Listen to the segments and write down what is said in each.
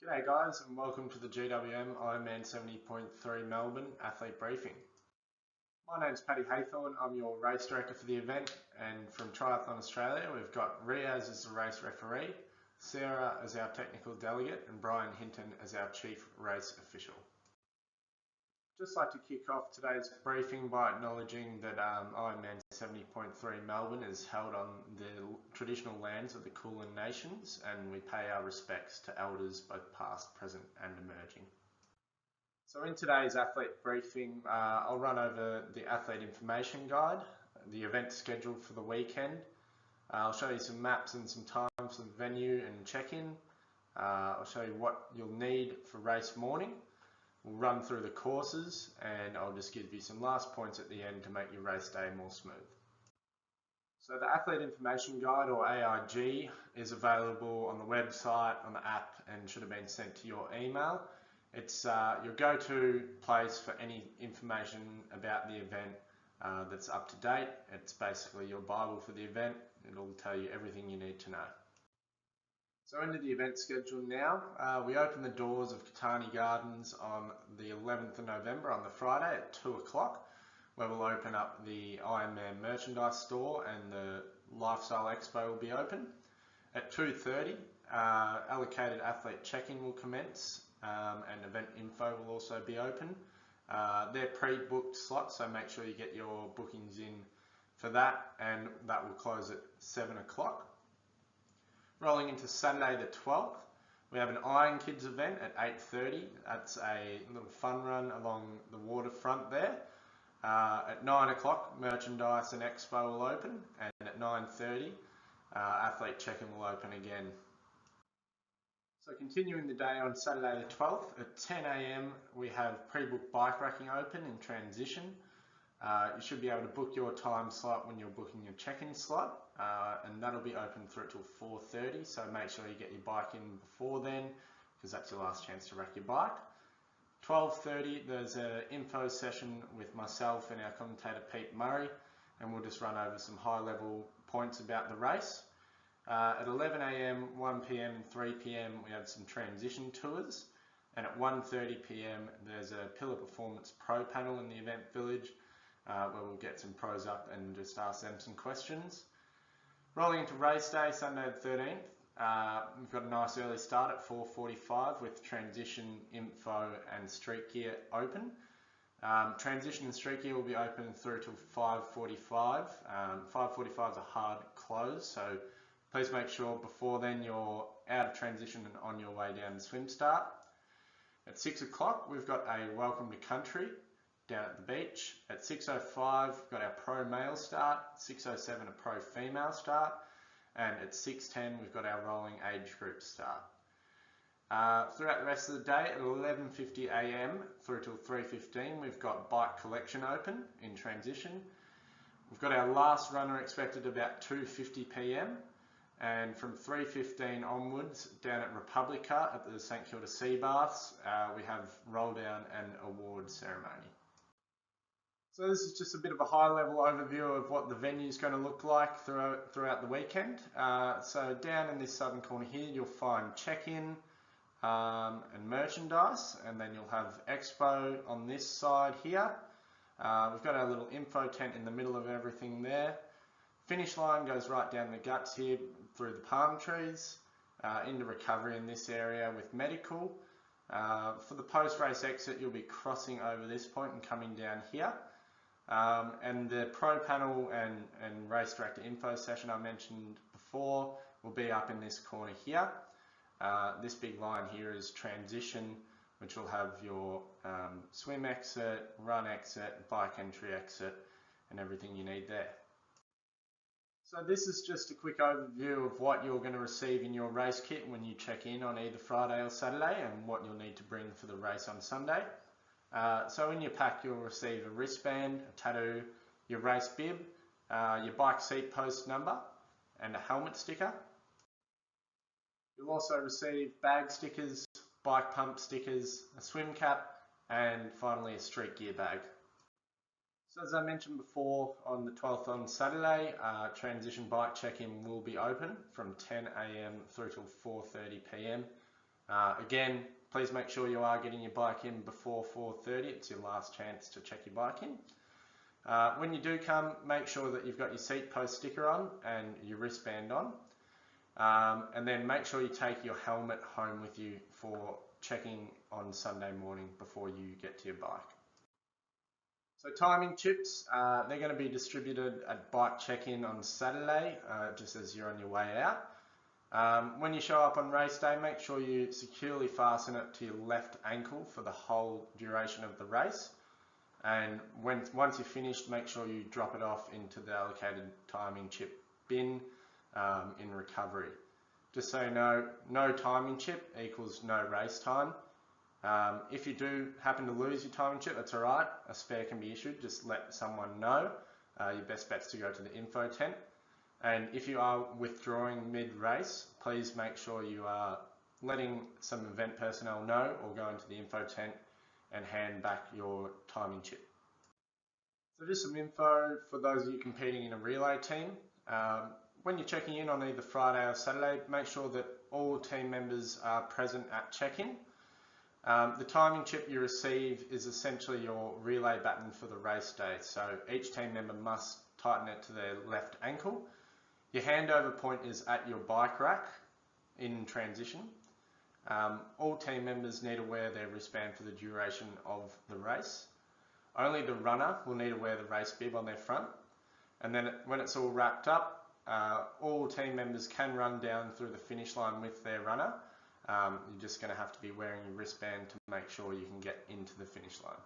G'day guys and welcome to the GWM IRONMAN 70.3 Melbourne Athlete Briefing. My name's Paddy Haythorne, I'm your race director for the event, and from Triathlon Australia we've got Riaz as the race referee, Sarah as our technical delegate and Brian Hinton as our chief race official. Just like to kick off today's briefing by acknowledging that IRONMAN 70.3 Melbourne is held on the traditional lands of the Kulin Nations, and we pay our respects to elders both past, present and emerging. So in today's athlete briefing, I'll run over the athlete information guide, the event schedule for the weekend. I'll show you some maps and some times for the venue and check-in. I'll show you what you'll need for race morning. We'll run through the courses and I'll just give you some last points at the end to make your race day more smooth. So the Athlete Information Guide, or AIG, is available on the website, on the app, and should have been sent to your email. It's your go-to place for any information about the event that's up to date. It's basically your Bible for the event. It'll tell you everything you need to know. So into the event schedule now. We open the doors of Catani Gardens on the 11th of November on the Friday at 2 o'clock, where we'll open up the IRONMAN merchandise store and the Lifestyle Expo will be open. At 2:30, allocated athlete check-in will commence and event info will also be open. They're pre-booked slots, so make sure you get your bookings in for that, and that will close at 7 o'clock. Rolling into Saturday the 12th, we have an Iron Kids event at 8:30. That's a little fun run along the waterfront there. At 9 o'clock, merchandise and expo will open, and at 9:30, athlete check-in will open again. So continuing the day on Saturday the 12th, at 10 AM, we have pre-booked bike racking open in transition. You should be able to book your time slot when you're booking your check-in slot, and that'll be open through till 4:30, so make sure you get your bike in before then, because that's your last chance to rack your bike. 12:30, there's an info session with myself and our commentator Pete Murray, and we'll just run over some high-level points about the race. At 11 AM, 1 PM and 3 PM, we have some transition tours, and at 1:30 PM, there's a Pillar Performance Pro panel in the event village, where we'll get some pros up and just ask them some questions. Rolling into race day, Sunday the 13th, we've got a nice early start at 4:45 with transition, info and street gear open. Transition and street gear will be open through till 5:45. 5:45 is a hard close, so please make sure before then you're out of transition and on your way down the swim start. At 6 o'clock, we've got a Welcome to Country down at the beach. At 6:05, we've got our pro male start, 6:07 a pro female start, and at 6:10 we've got our rolling age group start. Throughout the rest of the day, at 11:50 AM through till 3:15, we've got bike collection open in transition. We've got our last runner expected about 2:50 PM, and from 3:15 onwards, down at Republica at the St Kilda Sea Baths, we have roll down and award ceremony. So this is just a bit of a high-level overview of what the venue is going to look like throughout the weekend. So down in this southern corner here, you'll find check-in and merchandise, and then you'll have expo on this side here. We've got our little info tent in the middle of everything there. Finish line goes right down the guts here through the palm trees, into recovery in this area with medical. For the post-race exit, you'll be crossing over this point and coming down here. And the pro panel and race director info session I mentioned before will be up in this corner here. This big line here is transition, which will have your swim exit, run exit, bike entry exit, and everything you need there. So this is just a quick overview of what you're going to receive in your race kit when you check in on either Friday or Saturday, and what you'll need to bring for the race on Sunday. So in your pack you'll receive a wristband, a tattoo, your race bib, your bike seat post number and a helmet sticker. You'll also receive bag stickers, bike pump stickers, a swim cap and finally a street gear bag. So as I mentioned before, on the 12th on Saturday, transition bike check-in will be open from 10 AM through till 4:30 PM. Again, please make sure you are getting your bike in before 4:30. It's your last chance to check your bike in. When you do come, make sure that you've got your seat post sticker on and your wristband on. And then make sure you take your helmet home with you for checking on Sunday morning before you get to your bike. So timing chips, they're going to be distributed at bike check-in on Saturday, just as you're on your way out. When you show up on race day, make sure you securely fasten it to your left ankle for the whole duration of the race. And once you're finished, make sure you drop it off into the allocated timing chip bin in recovery. Just so you know, no timing chip equals no race time. If you do happen to lose your timing chip, that's alright, a spare can be issued, just let someone know. Your best bet's to go to the info tent. And if you are withdrawing mid-race, please make sure you are letting some event personnel know or go into the info tent and hand back your timing chip. So just some info for those of you competing in a relay team. When you're checking in on either Friday or Saturday, make sure that all team members are present at check-in. The timing chip you receive is essentially your relay baton for the race day, so each team member must tighten it to their left ankle. Your handover point is at your bike rack in transition. All team members need to wear their wristband for the duration of the race. Only the runner will need to wear the race bib on their front. And then when it's all wrapped up, all team members can run down through the finish line with their runner. You're just going to have to be wearing your wristband to make sure you can get into the finish line.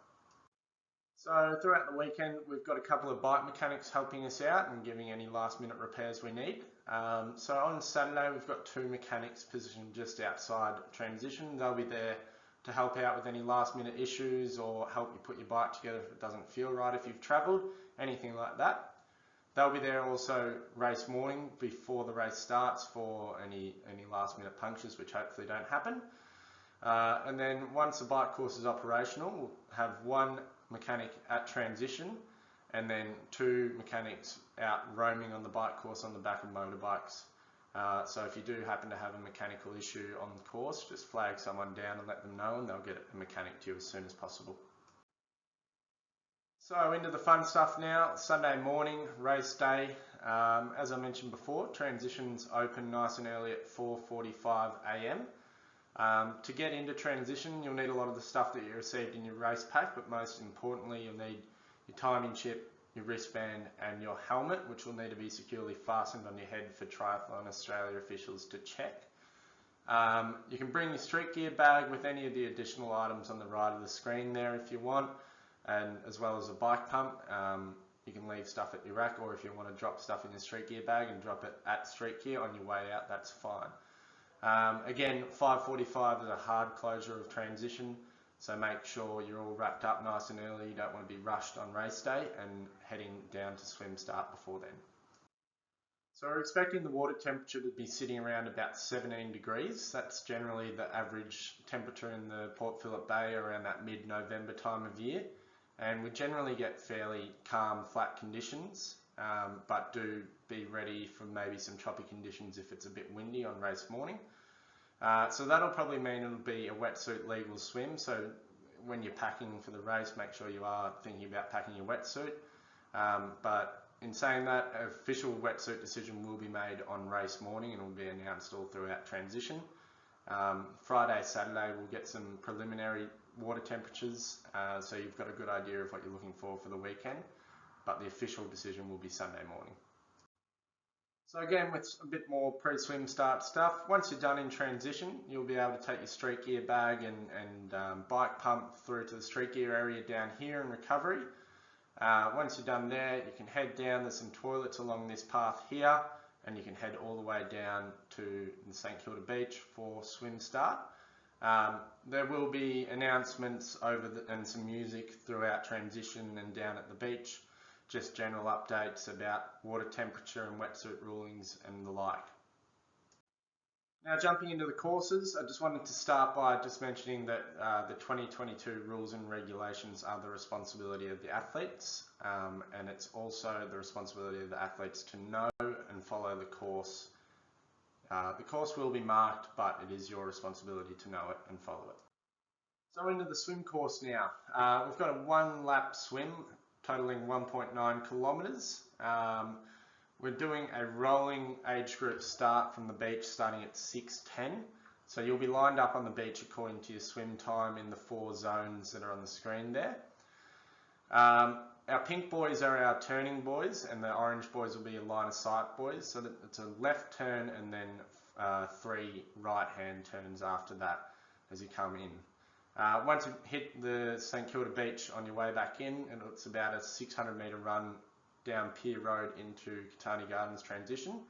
So throughout the weekend, we've got a couple of bike mechanics helping us out and giving any last minute repairs we need. So on Saturday, we've got 2 mechanics positioned just outside transition. They'll be there to help out with any last minute issues or help you put your bike together if it doesn't feel right if you've travelled, anything like that. They'll be there also race morning before the race starts for any last minute punctures, which hopefully don't happen. And then once the bike course is operational, we'll have 1 mechanic at transition and then 2 mechanics out roaming on the bike course on the back of motorbikes. So if you do happen to have a mechanical issue on the course, just flag someone down and let them know and they'll get a mechanic to you as soon as possible. So into the fun stuff now. Sunday morning, race day. As I mentioned before, transitions open nice and early at 4:45 AM. To get into transition, you'll need a lot of the stuff that you received in your race pack, but most importantly, you'll need your timing chip, your wristband and your helmet, which will need to be securely fastened on your head for Triathlon Australia officials to check. You can bring your street gear bag with any of the additional items on the right of the screen there if you want, and as well as a bike pump. You can leave stuff at your rack, or if you want to drop stuff in your street gear bag and drop it at street gear on your way out, that's fine. Again, 5:45 is a hard closure of transition, so make sure you're all wrapped up nice and early. You don't want to be rushed on race day and heading down to swim start before then. So we're expecting the water temperature to be sitting around about 17 degrees. That's generally the average temperature in the Port Phillip Bay around that mid-November time of year. And we generally get fairly calm, flat conditions, but do be ready for maybe some choppy conditions if it's a bit windy on race morning. So that'll probably mean it'll be a wetsuit legal swim. So when you're packing for the race, make sure you are thinking about packing your wetsuit. But in saying that, an official wetsuit decision will be made on race morning and will be announced all throughout transition. Friday, Saturday, we'll get some preliminary water temperatures, so you've got a good idea of what you're looking for the weekend, but the official decision will be Sunday morning. So again, with a bit more pre-swim start stuff, once you're done in transition, you'll be able to take your street gear bag and bike pump through to the street gear area down here in recovery. Once you're done there, you can head down. There's some toilets along this path here, and you can head all the way down to the St Kilda Beach for swim start. There will be announcements and some music throughout transition and down at the beach, just general updates about water temperature and wetsuit rulings and the like. Now jumping into the courses, I just wanted to start by just mentioning that the 2022 rules and regulations are the responsibility of the athletes, and it's also the responsibility of the athletes to know and follow the course The course will be marked, but it is your responsibility to know it and follow it. So into the swim course now. We've got a 1 lap swim totaling 1.9 kilometres. We're doing a rolling age group start from the beach starting at 6:10. So you'll be lined up on the beach according to your swim time in the 4 zones that are on the screen there. Our pink boys are our turning boys, and the orange boys will be your line of sight boys. So that it's a left turn and then 3 right hand turns after that as you come in. Once you hit the St Kilda beach on your way back in, and it's about a 600 metre run down Pier Road into Catani Gardens transition.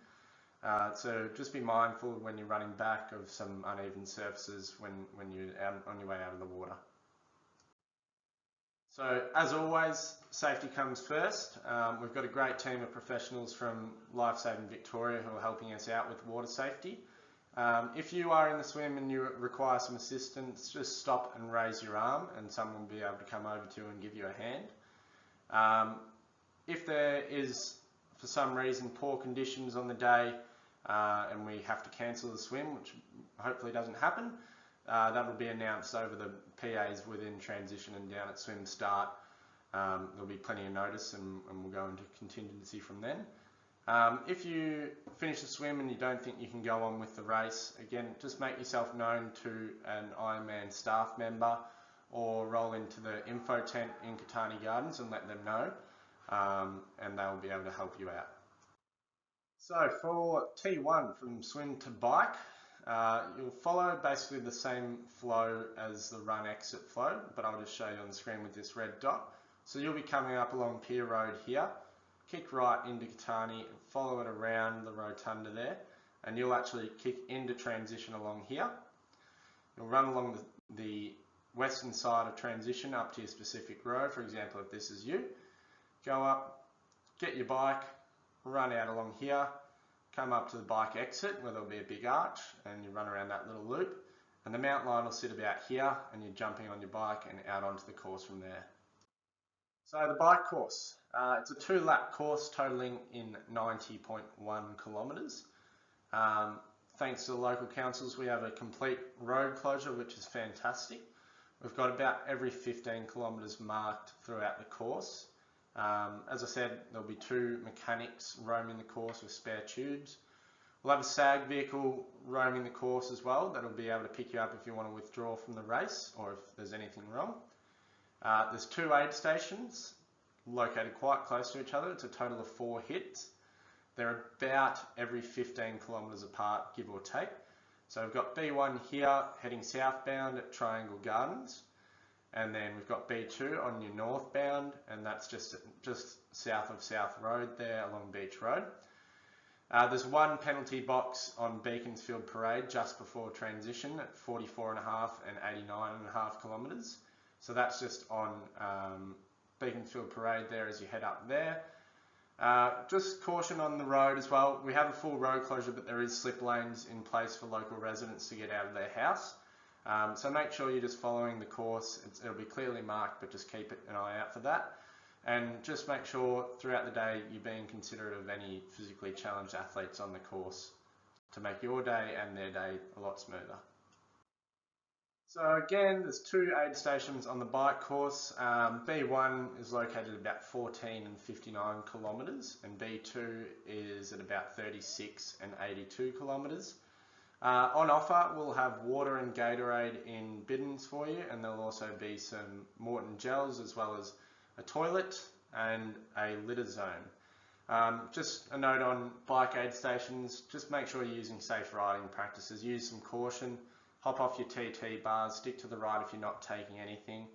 So just be mindful when you're running back of some uneven surfaces when you're on your way out of the water. So as always, safety comes first. We've got a great team of professionals from Lifesaving Victoria who are helping us out with water safety. If you are in the swim and you require some assistance, just stop and raise your arm and someone will be able to come over to you and give you a hand. If there is, for some reason, poor conditions on the day and we have to cancel the swim, which hopefully doesn't happen, that will be announced over the PAs within transition and down at swim start. There'll be plenty of notice and we'll go into contingency from then. If you finish the swim and you don't think you can go on with the race, again, just make yourself known to an Ironman staff member or roll into the info tent in Catani Gardens and let them know, and they'll be able to help you out. So for T1, from swim to bike, you'll follow basically the same flow as the run exit flow, but I'll just show you on the screen with this red dot. So you'll be coming up along Pier Road here, kick right into Catani and follow it around the rotunda there, and you'll actually kick into transition along here. You'll run along the western side of transition up to your specific row. For example, if this is you, go up, get your bike, run out along here, come up to the bike exit where there'll be a big arch, and you run around that little loop, and the mount line will sit about here, and you're jumping on your bike and out onto the course from there. So the bike course, it's a 2 lap course totaling in 90.1 kilometres. Thanks to the local councils, we have a complete road closure, which is fantastic. We've got about every 15 kilometres marked throughout the course. As I said, there'll be 2 mechanics roaming the course with spare tubes. We'll have a SAG vehicle roaming the course as well that'll be able to pick you up if you want to withdraw from the race or if there's anything wrong. There's 2 aid stations located quite close to each other. It's a total of 4 hits. They're about every 15 kilometres apart, give or take. So we've got B1 here heading southbound at Triangle Gardens, and then we've got B2 on your northbound, and that's just south of South Road there along Beach Road. There's 1 penalty box on Beaconsfield Parade just before transition at 44.5 and 89.5 kilometres. So that's just on Beaconsfield Parade there as you head up there. Just caution on the road as well. We have a full road closure, but there is slip lanes in place for local residents to get out of their house. So make sure you're just following the course. It'll be clearly marked, but just keep an eye out for that. And just make sure throughout the day you're being considerate of any physically challenged athletes on the course to make your day and their day a lot smoother. So again, there's 2 aid stations on the bike course. B1 is located at about 14 and 59 kilometres, and B2 is at about 36 and 82 kilometres. On offer, we'll have water and Gatorade in bidons for you, and there'll also be some Morton gels as well as a toilet and a litter zone. Just a note on bike aid stations, just make sure you're using safe riding practices. Use some caution. Hop off your TT bars, stick to the right if you're not taking anything,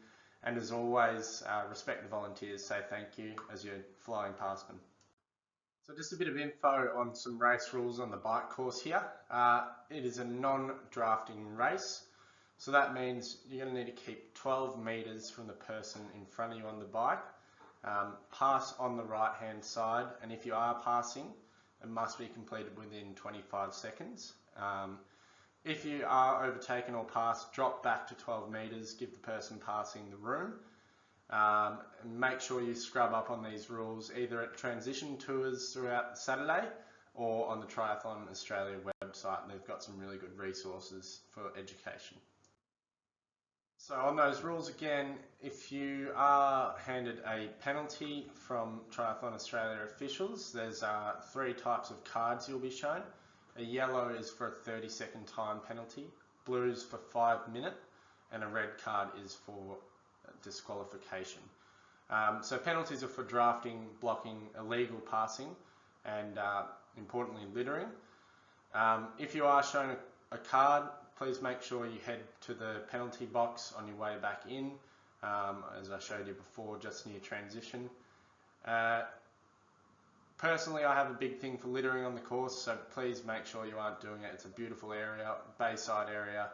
and as always, respect the volunteers, say thank you as you're flying past them. So just a bit of info on some race rules on the bike course here. It is a non-drafting race, so that means you're going to need to keep 12 metres from the person in front of you on the bike, pass on the right hand side, and if you are passing, it must be completed within 25 seconds. If you are overtaken or passed, drop back to 12 metres, give the person passing the room. Make sure you scrub up on these rules either at transition tours throughout Saturday or on the Triathlon Australia website. They've got some really good resources for education. So on those rules again, if you are handed a penalty from Triathlon Australia officials, there's 3 types of cards you'll be shown. A yellow is for a 30-second time penalty, blue is for 5 minute, and a red card is for disqualification. So penalties are for drafting, blocking, illegal passing, and importantly littering. If you are shown a card, please make sure you head to the penalty box on your way back in, as I showed you before, just near transition. Personally, I have a big thing for littering on the course, so please make sure you aren't doing it. It's a beautiful area, bayside area,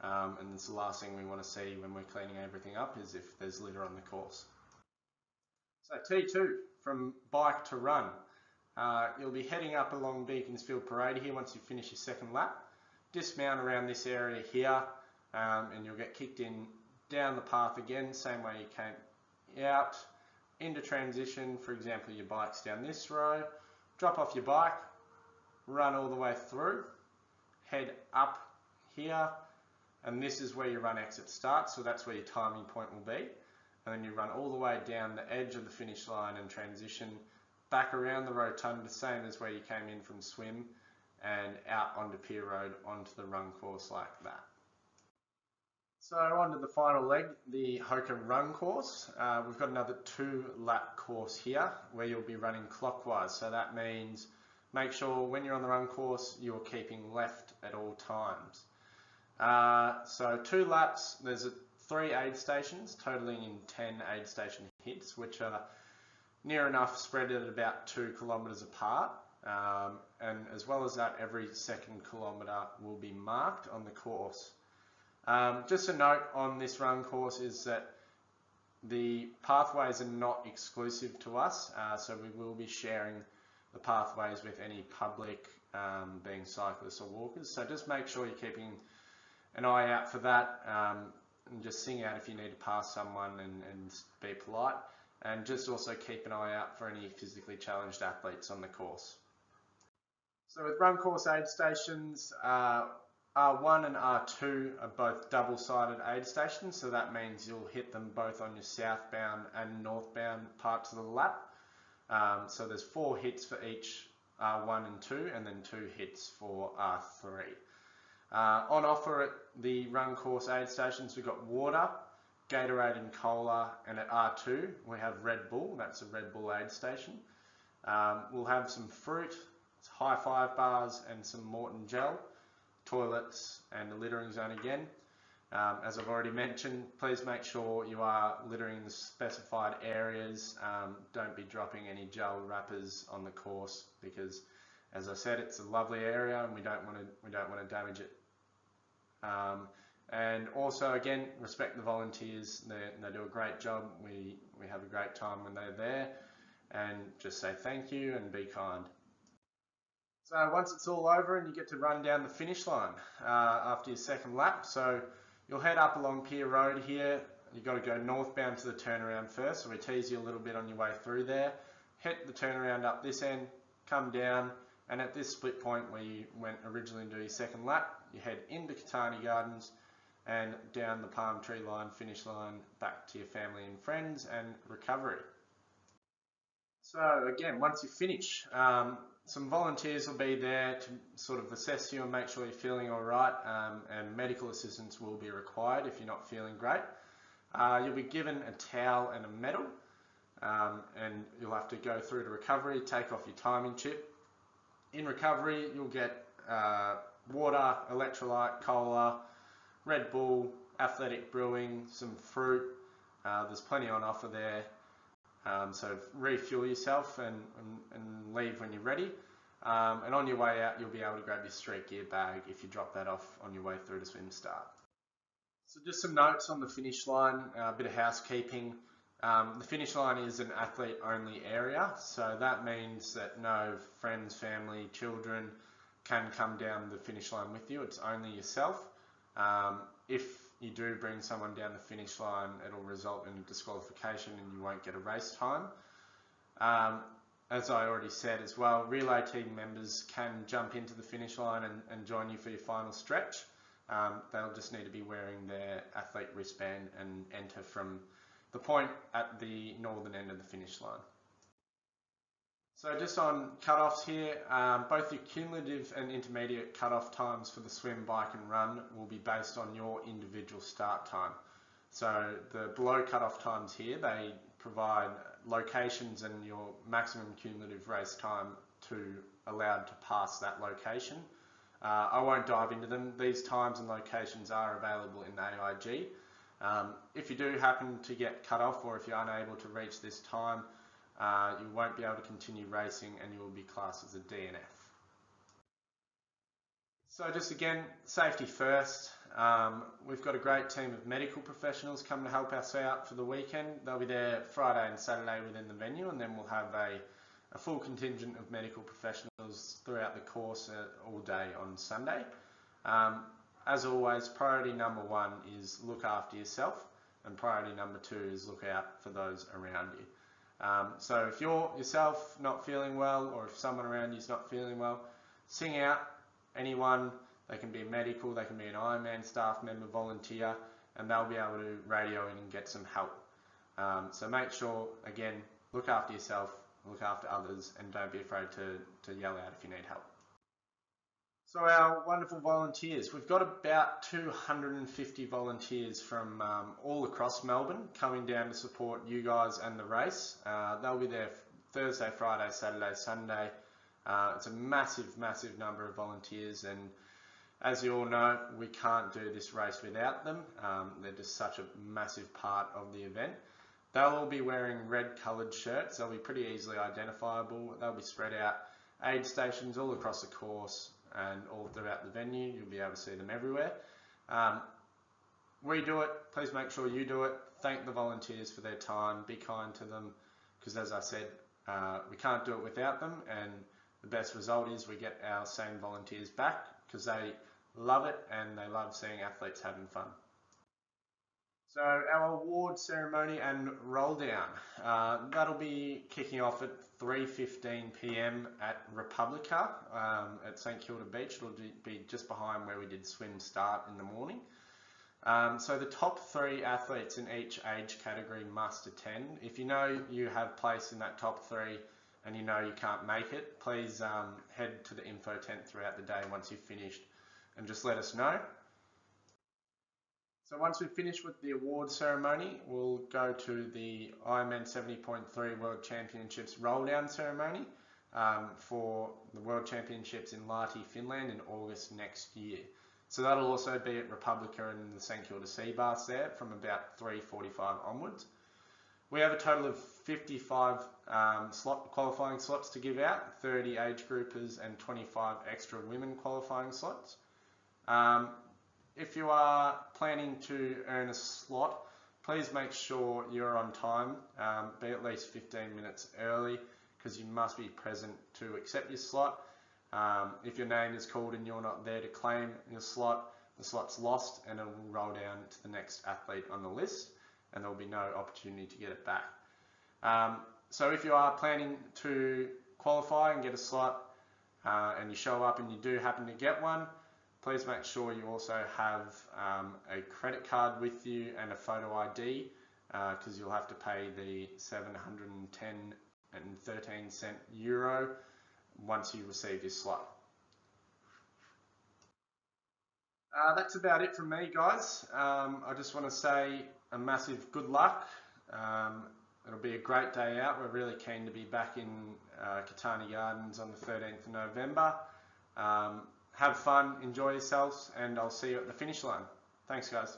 and it's the last thing we want to see when we're cleaning everything up is if there's litter on the course. So T2, from bike to run. You'll be heading up along Beaconsfield Parade here once you finish your second lap. Dismount around this area here, and you'll get kicked in down the path again, same way you came out, into transition. For example, your bike's down this row, drop off your bike, run all the way through, head up here, and this is where your run exit starts, so that's where your timing point will be. And then you run all the way down the edge of the finish line and transition back around the rotunda, same as where you came in from swim, and out onto Pier Road onto the run course like that. So on to the final leg, the Hoka run course. We've got another 2-lap course here where you'll be running clockwise. So that means make sure when you're on the run course, you're keeping left at all times. So 2 laps, there's 3 aid stations, totaling in 10 aid station hits, which are near enough spread at about 2 kilometres apart. And as well as that, every second kilometre will be marked on the course. Just a note on this run course is that the pathways are not exclusive to us, so we will be sharing the pathways with any public, being cyclists or walkers. So just make sure you're keeping an eye out for that, and just sing out if you need to pass someone and be polite. And just also keep an eye out for any physically challenged athletes on the course. So with run course aid stations, R1 and R2 are both double-sided aid stations, so that means you'll hit them both on your southbound and northbound parts of the lap. So there's 4 hits for each R1 and 2, and then 2 hits for R3. On offer at the run course aid stations, we've got water, Gatorade and cola, and at R2 we have Red Bull. That's a Red Bull aid station. We'll have some fruit, high five bars, and some Morton gel, toilets, and a littering zone again. As I've already mentioned, please make sure you are littering the specified areas. Don't be dropping any gel wrappers on the course because, as I said, it's a lovely area and we don't want to damage it. And also, again, respect the volunteers. They do a great job. We have a great time when they're there, and just say thank you and be kind. So once it's all over and you get to run down the finish line after your second lap, so you'll head up along Pier Road here. You've got to go northbound to the turnaround first, so we tease you a little bit on your way through there. Hit the turnaround up this end, come down, and at this split point where you went originally to do your second lap, you head into Catani Gardens and down the palm tree line, finish line, back to your family and friends and recovery. So again, once you finish, some volunteers will be there to sort of assess you and make sure you're feeling all right, and medical assistance will be required if you're not feeling great. You'll be given a towel and a medal, and you'll have to go through to recovery, take off your timing chip. In recovery, you'll get water, electrolyte, cola, Red Bull, Athletic Brewing, some fruit. There's plenty on offer there. So refuel yourself and leave when you're ready. And on your way out, you'll be able to grab your street gear bag if you drop that off on your way through to swim start. So just some notes on the finish line, a bit of housekeeping. The finish line is an athlete-only area, so that means that no friends, family, children can come down the finish line with you. It's only yourself. If you do bring someone down the finish line, it'll result in a disqualification and you won't get a race time. as I already said as well, relay team members can jump into the finish line and join you for your final stretch. They'll just need to be wearing their athlete wristband and enter from the point at the northern end of the finish line. So just on cut-offs here, both your cumulative and intermediate cut-off times for the swim, bike and run will be based on your individual start time. So the below cut-off times here, they provide locations and your maximum cumulative race time to allowed to pass that location. I won't dive into them. These times and locations are available in the AIG. If you do happen to get cut off, or if you're unable to reach this time, you won't be able to continue racing and you will be classed as a DNF. So just again, safety first. We've got a great team of medical professionals coming to help us out for the weekend. They'll be there Friday and Saturday within the venue, and then we'll have a full contingent of medical professionals throughout the course all day on Sunday. As always, priority number one is look after yourself, and priority number two is look out for those around you. So if you're yourself not feeling well, or if someone around you is not feeling well, sing out. Anyone, they can be a medical, they can be an Ironman staff member, volunteer, and they'll be able to radio in and get some help. So make sure, again, look after yourself, look after others, and don't be afraid to yell out if you need help. So our wonderful volunteers, we've got about 250 volunteers from all across Melbourne coming down to support you guys and the race. They'll be there Thursday, Friday, Saturday, Sunday. It's a massive, massive number of volunteers, and as you all know, we can't do this race without them. They're just such a massive part of the event. They'll all be wearing red coloured shirts. They'll be pretty easily identifiable. They'll be spread out aid stations all across the course and all throughout the venue. You'll be able to see them everywhere. We do it. Please make sure you do it. Thank the volunteers for their time. Be kind to them, because as I said, we can't do it without them, and the best result is we get our same volunteers back because they love it and they love seeing athletes having fun. So our award ceremony and roll down, that'll be kicking off at 3:15 PM at Republica at St Kilda Beach. It'll be just behind where we did swim start in the morning. So the top 3 athletes in each age category must attend. If you know you have place in that top 3 and you know you can't make it, please head to the info tent throughout the day once you've finished and just let us know. So once we've finished with the award ceremony, we'll go to the IRONMAN 70.3 World Championships roll down ceremony for the World Championships in Lahti, Finland in August next year. So that'll also be at Republica and the St Kilda Sea Baths there from about 3:45 onwards. We have a total of 55 qualifying slots to give out, 30 age groupers and 25 extra women qualifying slots. If you are planning to earn a slot, please make sure you're on time, be at least 15 minutes early, because you must be present to accept your slot. If your name is called and you're not there to claim your slot, the slot's lost and it will roll down to the next athlete on the list, and there will be no opportunity to get it back. So if you are planning to qualify and get a slot, and you show up and you do happen to get one, please make sure you also have a credit card with you and a photo ID, because you'll have to pay the 710.13 euro once you receive your slot. That's about it from me, guys. I just want to say a massive good luck. It'll be a great day out. We're really keen to be back in Catani Gardens on the 13th of November. Have fun, enjoy yourselves, and I'll see you at the finish line. Thanks, guys.